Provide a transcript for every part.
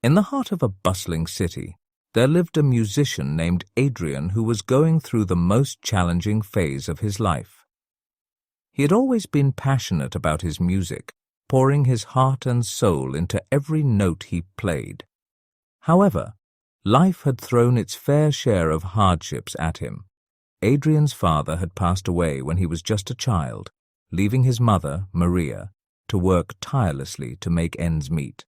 In the heart of a bustling city, there lived a musician named Adrian who was going through the most challenging phase of his life. He had always been passionate about his music, pouring his heart and soul into every note he played. However, life had thrown its fair share of hardships at him. Adrian's father had passed away when he was just a child, leaving his mother, Maria, to work tirelessly to make ends meet.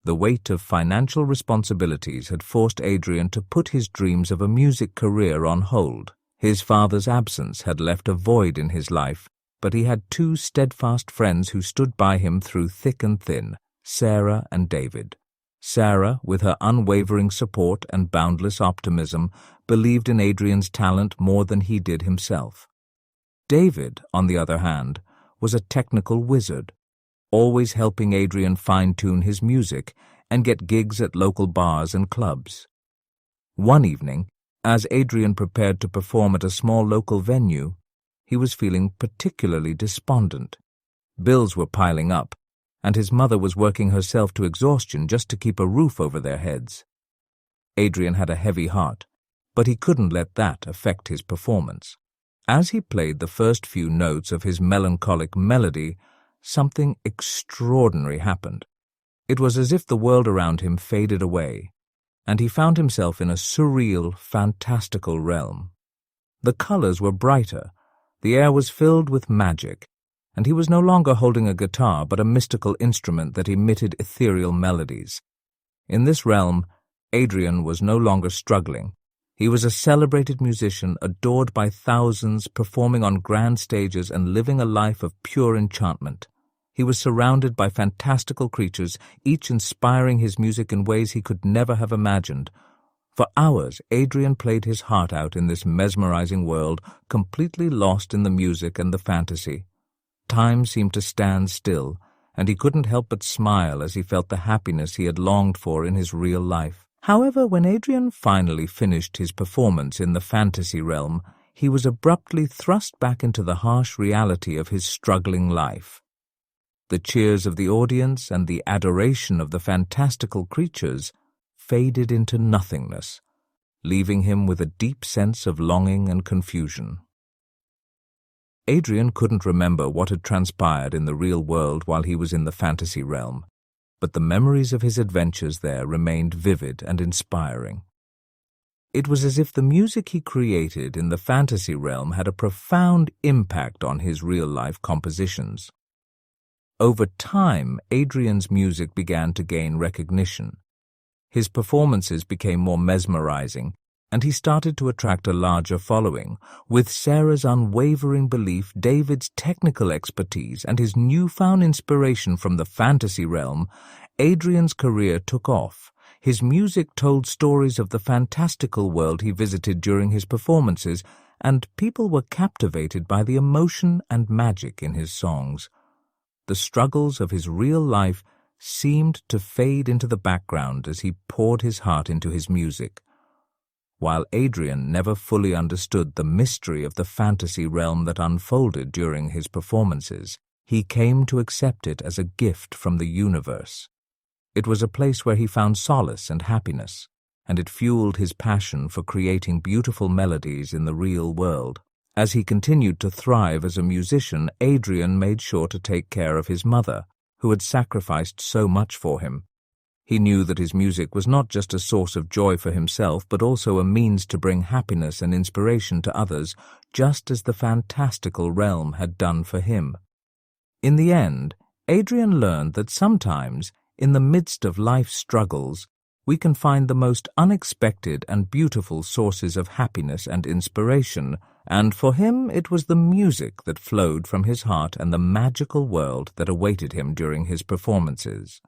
The weight of financial responsibilities had forced Adrian to put his dreams of a music career on hold. His father's absence had left a void in his life, but he had two steadfast friends who stood by him through thick and thin, Sarah and David. Sarah, with her unwavering support and boundless optimism, believed in Adrian's talent more than he did himself. David, on the other hand, was a technical wizard, always helping Adrian fine-tune his music and get gigs at local bars and clubs. One evening, as Adrian prepared to perform at a small local venue, he was feeling particularly despondent. Bills were piling up, and his mother was working herself to exhaustion just to keep a roof over their heads. Adrian had a heavy heart, but he couldn't let that affect his performance. As he played the first few notes of his melancholic melody, something extraordinary happened. It was as if the world around him faded away, and he found himself in a surreal, fantastical realm. The colors were brighter, the air was filled with magic, and he was no longer holding a guitar but a mystical instrument that emitted ethereal melodies. In this realm, Adrian was no longer struggling. He was a celebrated musician, adored by thousands, performing on grand stages and living a life of pure enchantment. He was surrounded by fantastical creatures, each inspiring his music in ways he could never have imagined. For hours, Adrian played his heart out in this mesmerizing world, completely lost in the music and the fantasy. Time seemed to stand still, and he couldn't help but smile as he felt the happiness he had longed for in his real life. However, when Adrian finally finished his performance in the fantasy realm, he was abruptly thrust back into the harsh reality of his struggling life. The cheers of the audience and the adoration of the fantastical creatures faded into nothingness, leaving him with a deep sense of longing and confusion. Adrian couldn't remember what had transpired in the real world while he was in the fantasy realm, but the memories of his adventures there remained vivid and inspiring. It was as if the music he created in the fantasy realm had a profound impact on his real-life compositions. Over time, Adrian's music began to gain recognition. His performances became more mesmerizing, and he started to attract a larger following. With Sarah's unwavering belief, David's technical expertise, and his newfound inspiration from the fantasy realm, Adrian's career took off. His music told stories of the fantastical world he visited during his performances, and people were captivated by the emotion and magic in his songs. The struggles of his real life seemed to fade into the background as he poured his heart into his music. While Adrian never fully understood the mystery of the fantasy realm that unfolded during his performances, he came to accept it as a gift from the universe. It was a place where he found solace and happiness, and it fueled his passion for creating beautiful melodies in the real world. As he continued to thrive as a musician, Adrian made sure to take care of his mother, who had sacrificed so much for him. He knew that his music was not just a source of joy for himself, but also a means to bring happiness and inspiration to others, just as the fantastical realm had done for him. In the end, Adrian learned that sometimes, in the midst of life's struggles, we can find the most unexpected and beautiful sources of happiness and inspiration, and for him it was the music that flowed from his heart and the magical world that awaited him during his performances.